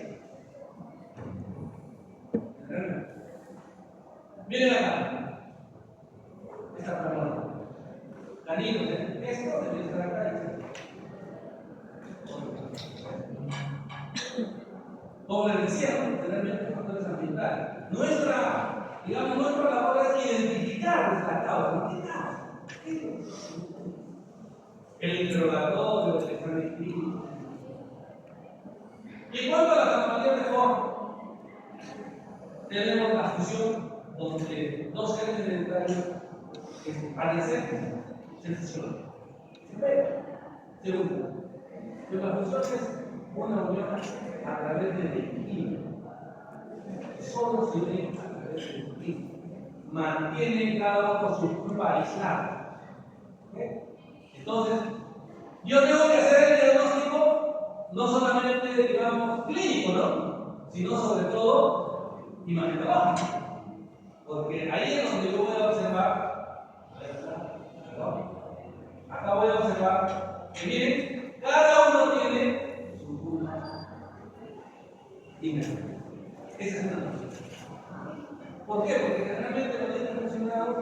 Miren acá, esta palabra, caninos, esto debe estar acá. Como les decía, generalmente factores ambientales. Nuestra labor es identificar nuestra causa. ¿Qué causa? El interrogatorio, el examen clínico. Y en cuanto a las anomalías de forma, tenemos la fusión donde dos genes hereditarios parecen se fusionan. Se pegan. Segundo, que la fusión es una unión a través del químico. Solo se unen a través del químico. Mantienen cada uno su curva aislada. ¿Okay? Entonces, yo tengo que hacer el diagnóstico no solamente, digamos, clínico, ¿no? Sino sobre todo imagenológico. Porque ahí es donde yo voy a observar, acá voy a observar que miren, cada uno tiene su curva inmersa. Esa es una cosa. ¿Por qué? Porque generalmente los dientes funcionados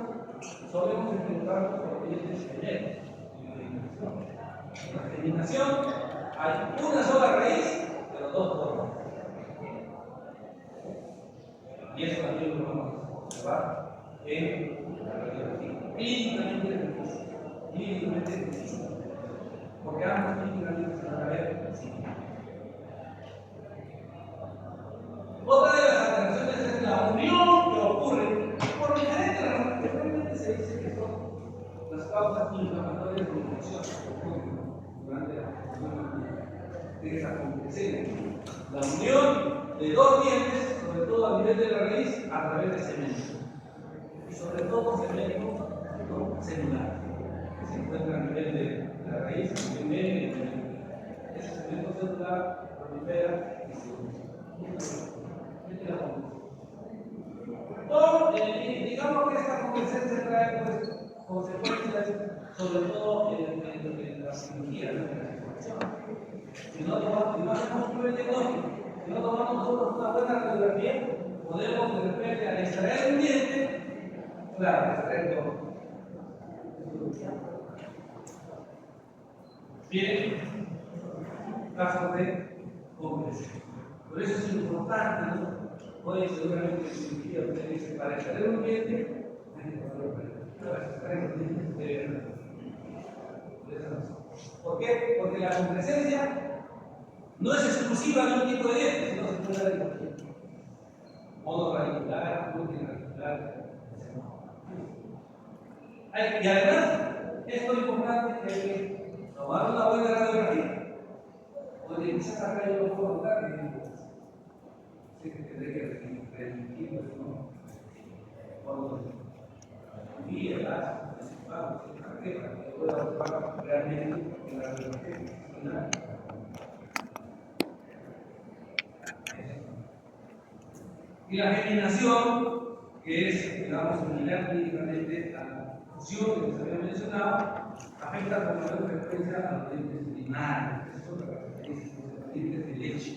solemos enfrentarnos con los dientes gemelos. En la germinación hay una sola raíz, pero dos formas. Y eso también lo vamos a observar en la radiografía. Clínicamente difícil. Porque ambos clínicamente se van a ver así. Otra de las alteraciones es la unión que ocurre por diferentes razones. Generalmente se dice que son las causas inflamatorias de infección que ocurren durante la función de esa complicación. La unión de dos dientes, sobre todo a nivel de la raíz, a través de cemento. Y sobre todo cemento celular, que se encuentra a nivel de la raíz, a nivel medio. Ese cemento celular prolifera y se usa. O, digamos que esta competencia trae pues, consecuencias, sobre todo en la cirugía, en la cirugía. Si no hacemos un buen diagnóstico, si no tomamos nosotros una buena radiografía, podemos de repente al extraer un diente, claro, extraer todo. Bien, casos de compresión. Por eso es importante, ¿no? Hoy seguramente en cirugía usted dice, para extraer un diente, para extraer un diente, ¿por qué? Porque la compresencia no es exclusiva de un tipo de diente, sino se puede dar en cualquier tipo. Monoradicular, multiradicular, etc. Y además, esto es importante que hay que tomar una buena radiografía. Porque quizás acá yo no puedo notar que tendré que remitir, ¿no? Cuando y el para que pueda observar realmente en la radiografía final. Y la germinación, que es, digamos, similar clínicamente a la fusión que les había mencionado, afecta con mayor frecuencia a los dientes primarios. Es otra característica de los dientes de leche.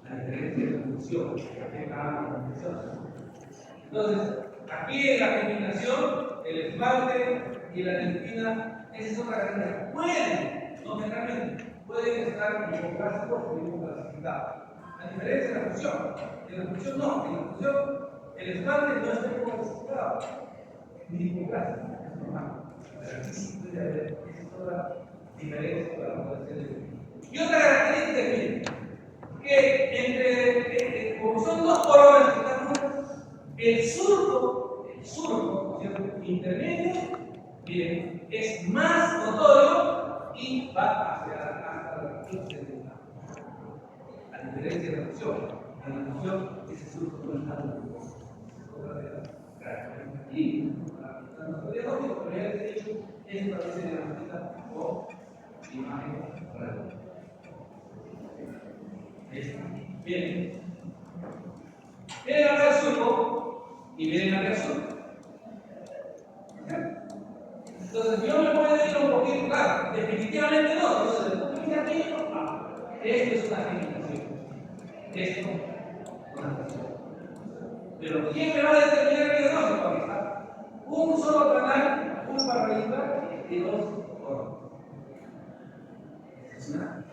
La diferencia de la fusión que afecta a la función. Entonces, aquí en la germinación, el esmalte y la dentina, esa es otra característica. Pueden, no generalmente, pueden estar hipoclásicos o hipoclasificados. A diferencia de la fusión. En la fusión no, en la fusión el esmalte no está hipoclasificado, ni hipoclásico, es normal. Pero aquí sí puede haber, esa es otra diferencia para poder hacer el. Y otra característica, que como son dos coronas que están juntas, el surco, ¿cierto? Intermedio, bien, es más notorio y va hasta la región cerebral. A diferencia de la emoción, en la emoción ese surco no está en el cuerpo. Y no sería lógico, pero ya les he dicho, eso también se diagnostica por imagen real. Bien. Miren acá el surco y miren acá el surco. Entonces, yo me puedo ir un poquito, claro, definitivamente no. Entonces, desde el punto de vista clínico, esto es una generación. Esto es una generación. Pero ¿quién me va a determinar el diagnóstico? Aquí está. Un solo canal, un paralítico y dos órganos. Es una.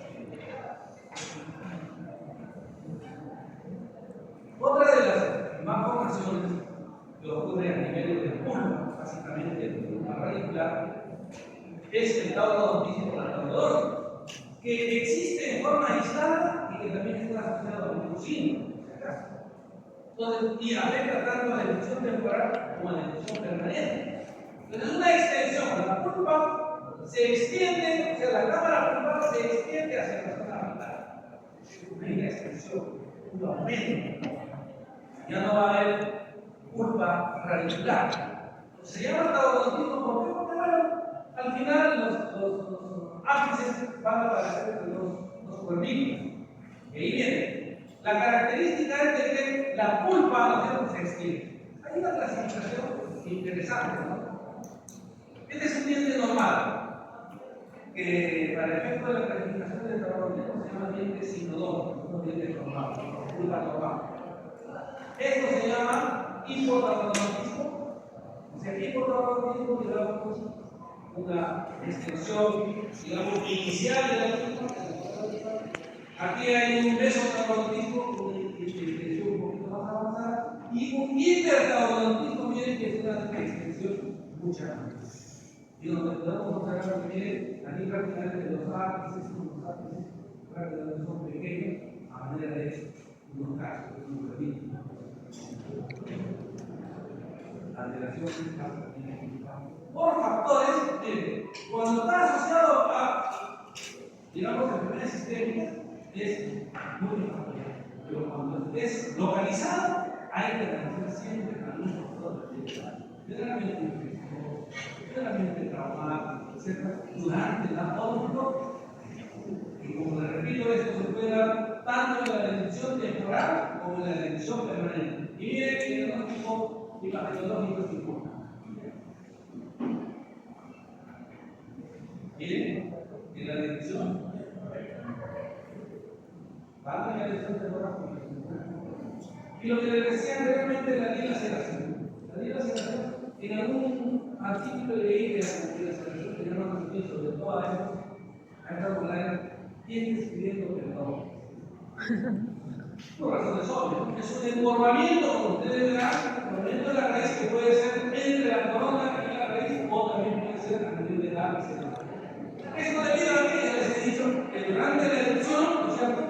Otra de las malformaciones que ocurre a nivel de pulpa, básicamente de pulpa radicular, es el taurodontismo odontológico, que existe en forma aislada y que también está asociado a un mucino, si acaso. Entonces, y afecta tanto a la elección temporal como a la elección permanente. Entonces, es una extensión, la pulpa se extiende, o sea, la cámara pulpar se extiende hacia la zona vital. Hay una extensión, un aumento. Ya no va a haber pulpa radicular. Se llama taurodontismo, ¿por qué? Porque, bueno, al final los ápices van a aparecer entre los cuernitos. Y ahí viene. La característica es de que la pulpa no se extiende. Hay una clasificación interesante, ¿no? Este es un diente normal, que para el efecto de la clasificación del taurodontismo se llama diente sinodóntico, no diente normal, pulpa normal. Esto se llama hipotaurodontismo. O sea, hipotaurodontismo, digamos, una extensión, digamos, inicial de la pulpa. Aquí hay un mesotaurodontismo, una extensión un poquito más avanzada, y un hipertaurodontismo, miren que es una extensión mucho más. Y donde podemos observar que miren, aquí prácticamente los ápices prácticamente son pequeños, a manera de unos casos, unos revitos. Por factores, miren, cuando está asociado a, digamos, enfermedades sistémicas, es multifactorial. Pero cuando es localizado, hay que analizar siempre algunos factores, generalmente infeccioso, generalmente traumático, etc. Durante la odonto. Y como les repito, esto se puede dar tanto en la elección temporal como en la elección permanente. Y miren que el diagnóstico imagenológico es importante. Miren, en la elección, vamos a la elección temporal. Y lo que les decía anteriormente es la dilaceración. La dilaceración, en algún artículo leí que la dilaceración tenía una cuestión sobre todo esto. ¿Quién está escribiendo perdón? Por razones obvias. Es un engorramiento, como ustedes verán, engorramiento de la raíz que puede ser entre la corona y la raíz, o también puede ser a nivel de la raíz. Esto debido a que ya les he dicho que durante la elección, ¿no es cierto?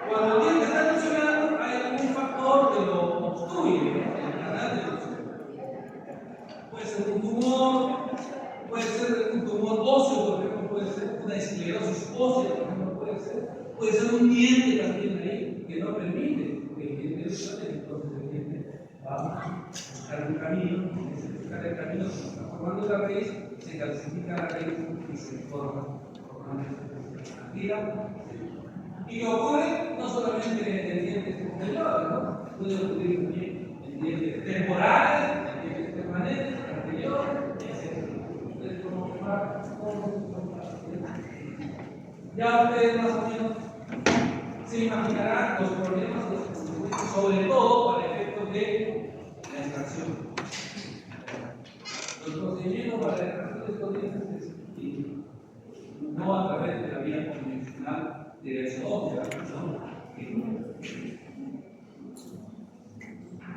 Cuando el diente está funcionando, hay algún factor que lo obstruye, ¿no? El canal de elección. Puede ser un tumor, puede ser un tumor óseo, por ejemplo, puede ser una esclerosis ósea, por ejemplo, puede ser un diente también ahí que no permite que el diente funcione, entonces el diente va a buscar un camino, y se busca el camino, se está formando la raíz, se calcifica la raíz y se forma activa. Y que ocurre no solamente en dientes posteriores, ¿no? Puede ocurrir también en dientes temporales, en dientes permanentes, anteriores, etc. Ya ustedes más o menos se imaginarán los problemas, los consecuencias, sobre todo para efectos de la extracción. Los procedimientos para la extracción de estos dientes es no a través de la vía convencional de la exótica, ¿no?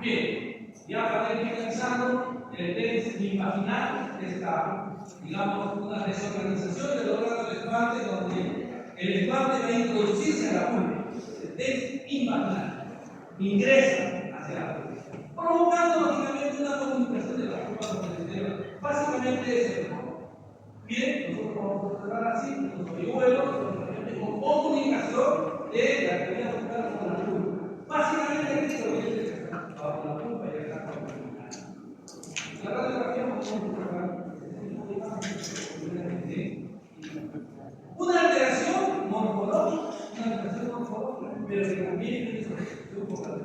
Bien, ya para ir finalizando, debes imaginar esta, digamos, una desorganización del órgano del esmalte donde el esmalte va a introducirse a la pulpa. Debes imaginar, ingresa hacia la pulpa, provocando lógicamente una comunicación de la pulpa con el cerebro. Básicamente es eso. Bien, nosotros vamos a observar así, los hoyuelos, con comunicación de la teoría muscular con la pulpa. Básicamente, esto es lo que está bajo la pulpa y acá bajo la pulpa. La radiografía vamos a observar una alteración morfológica, pero que también tiene su restricción focal.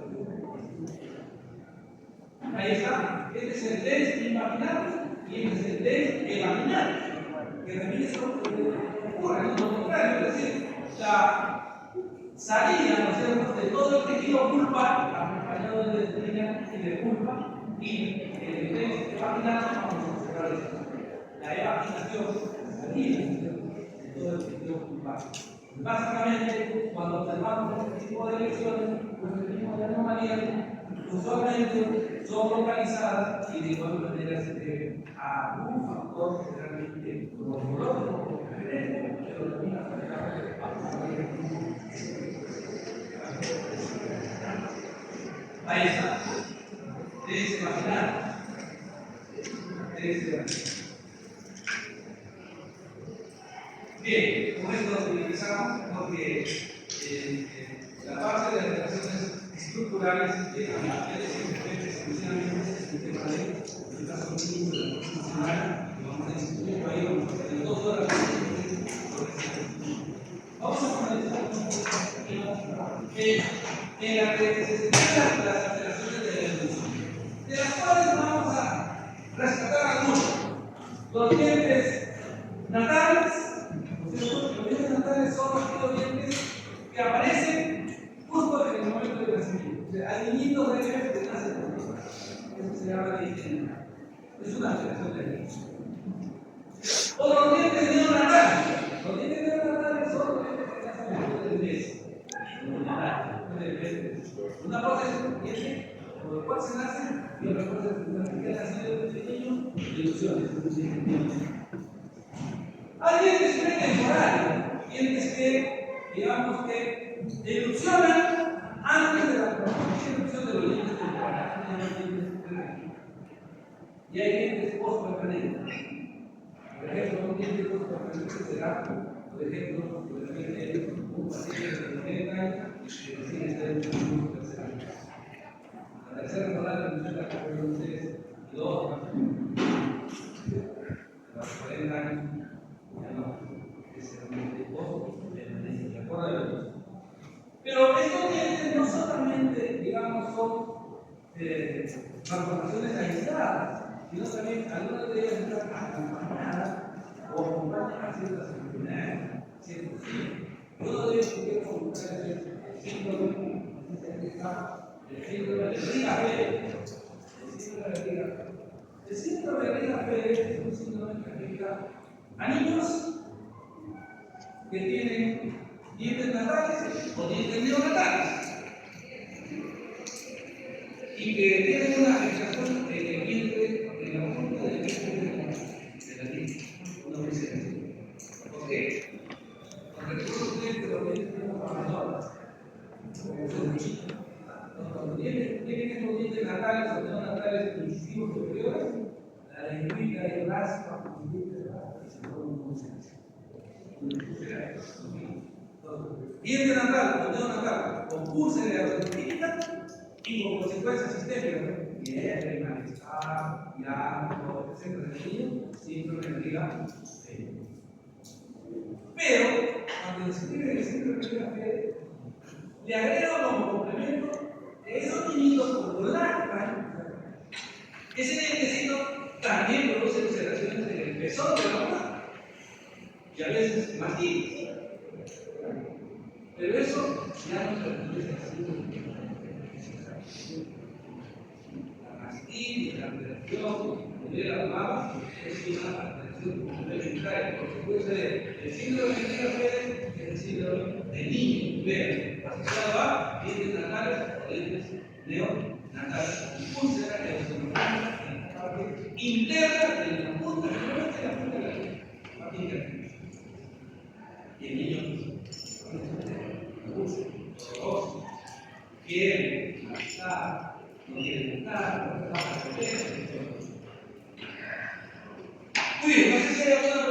Ahí está, este es el test imaginal y este es el test imaginal, que también es lo que ocurre, no lo contrario, es decir, la salida, ¿no es cierto?, de todo el tejido pulpar, acompañado de estrella y de pulpa, y el test imaginal, vamos a observar esto, la evaginación, la salida de todo el tejido pulpar. Básicamente, cuando observamos este tipo de lesiones, pues este tipo de anomalías, usualmente son localizadas y de igual manera se debe a un factor generalmente morfológico, pero también afectado. Ahí está. Debes imaginar. Bien, con esto utilizamos porque la parte de las relaciones estructurales de la materia exclusivamente es un tema de el caso clínico de la funcional, que vamos a discutir ahí, vamos a tener 2 horas vamos a comenzar en la que se señalan las alteraciones de la evolución, de las cuales vamos a rescatar algunas. Los dientes natales, los dientes natales son aquellos dientes que aparecen justo en el momento del nacimiento. O sea, al niñito de bebé que nace con eso. Eso se llama diente natal. Es una alteración del diente. O los dientes neonatales. Los dientes neonatales son los dientes que nacen después del mes. Una cosa es un diente con el cual se nace y otra cosa es una que ha nacido desde niño de ilusiones. Hay dientes pretemporales, dientes que, digamos que, erupcionan antes de la erupción de los dientes temporales. Y hay dientes post-permanentes. Por ejemplo, un diente post-permanente será, por ejemplo, un paciente de 30 años que decide estar en un tercer año. La tercera temporada de la carrera de ustedes, y 2 a los 40 años, ya no, es realmente post-permanente, de acuerdo a Dios. Pero estos dientes no solamente, digamos, son malformaciones aisladas, sino también algunas de ellas están acompañadas o acompañan a ciertas enfermedades, ciertos signos. Uno de ellos que quiero comentar es el síndrome de Riga-Pérez. El síndrome de Riga-Pérez es un síndrome que afecta a niños que tienen dientes natales o dientes neonatales y que tienen una afectación en el vientre, en la punta del vientre de la niña, una presentación. ¿Por qué? Porque todos ustedes los dientes tienen una palmadora, cuando tienen estos dientes natales o neonatales incisivos superiores, la lengüita y el raspa con dientes natales se forman un consenso. Diente natal o neonatal con úlcera aerodentínica y con consecuencias sistémicas, diarrea, malestar, llanto, etc. del niño, síndrome de Riga-Pérez. Pero, cuando se escribe el síndrome de Riga-Pérez, le agrego como complemento de esos niñitos con lágrimas. Ese dientecito también produce ulceraciones en el pezón de la mamá y a veces mastitis. Pero eso ya no pertenece a la mastitis, la alteración de la mama es una alteración complementaria. Por supuesto, el síndrome de Riga-Pérez es el síndrome de niño. Vean, asociado a dientes natales o dientes neonatales. Úlcera que se encuentra en la parte interna de la punta, solamente la punta de la parte interna. Y el niño quiere malestar, no quiere estar, no está. Muy bien, no sé si hay alguna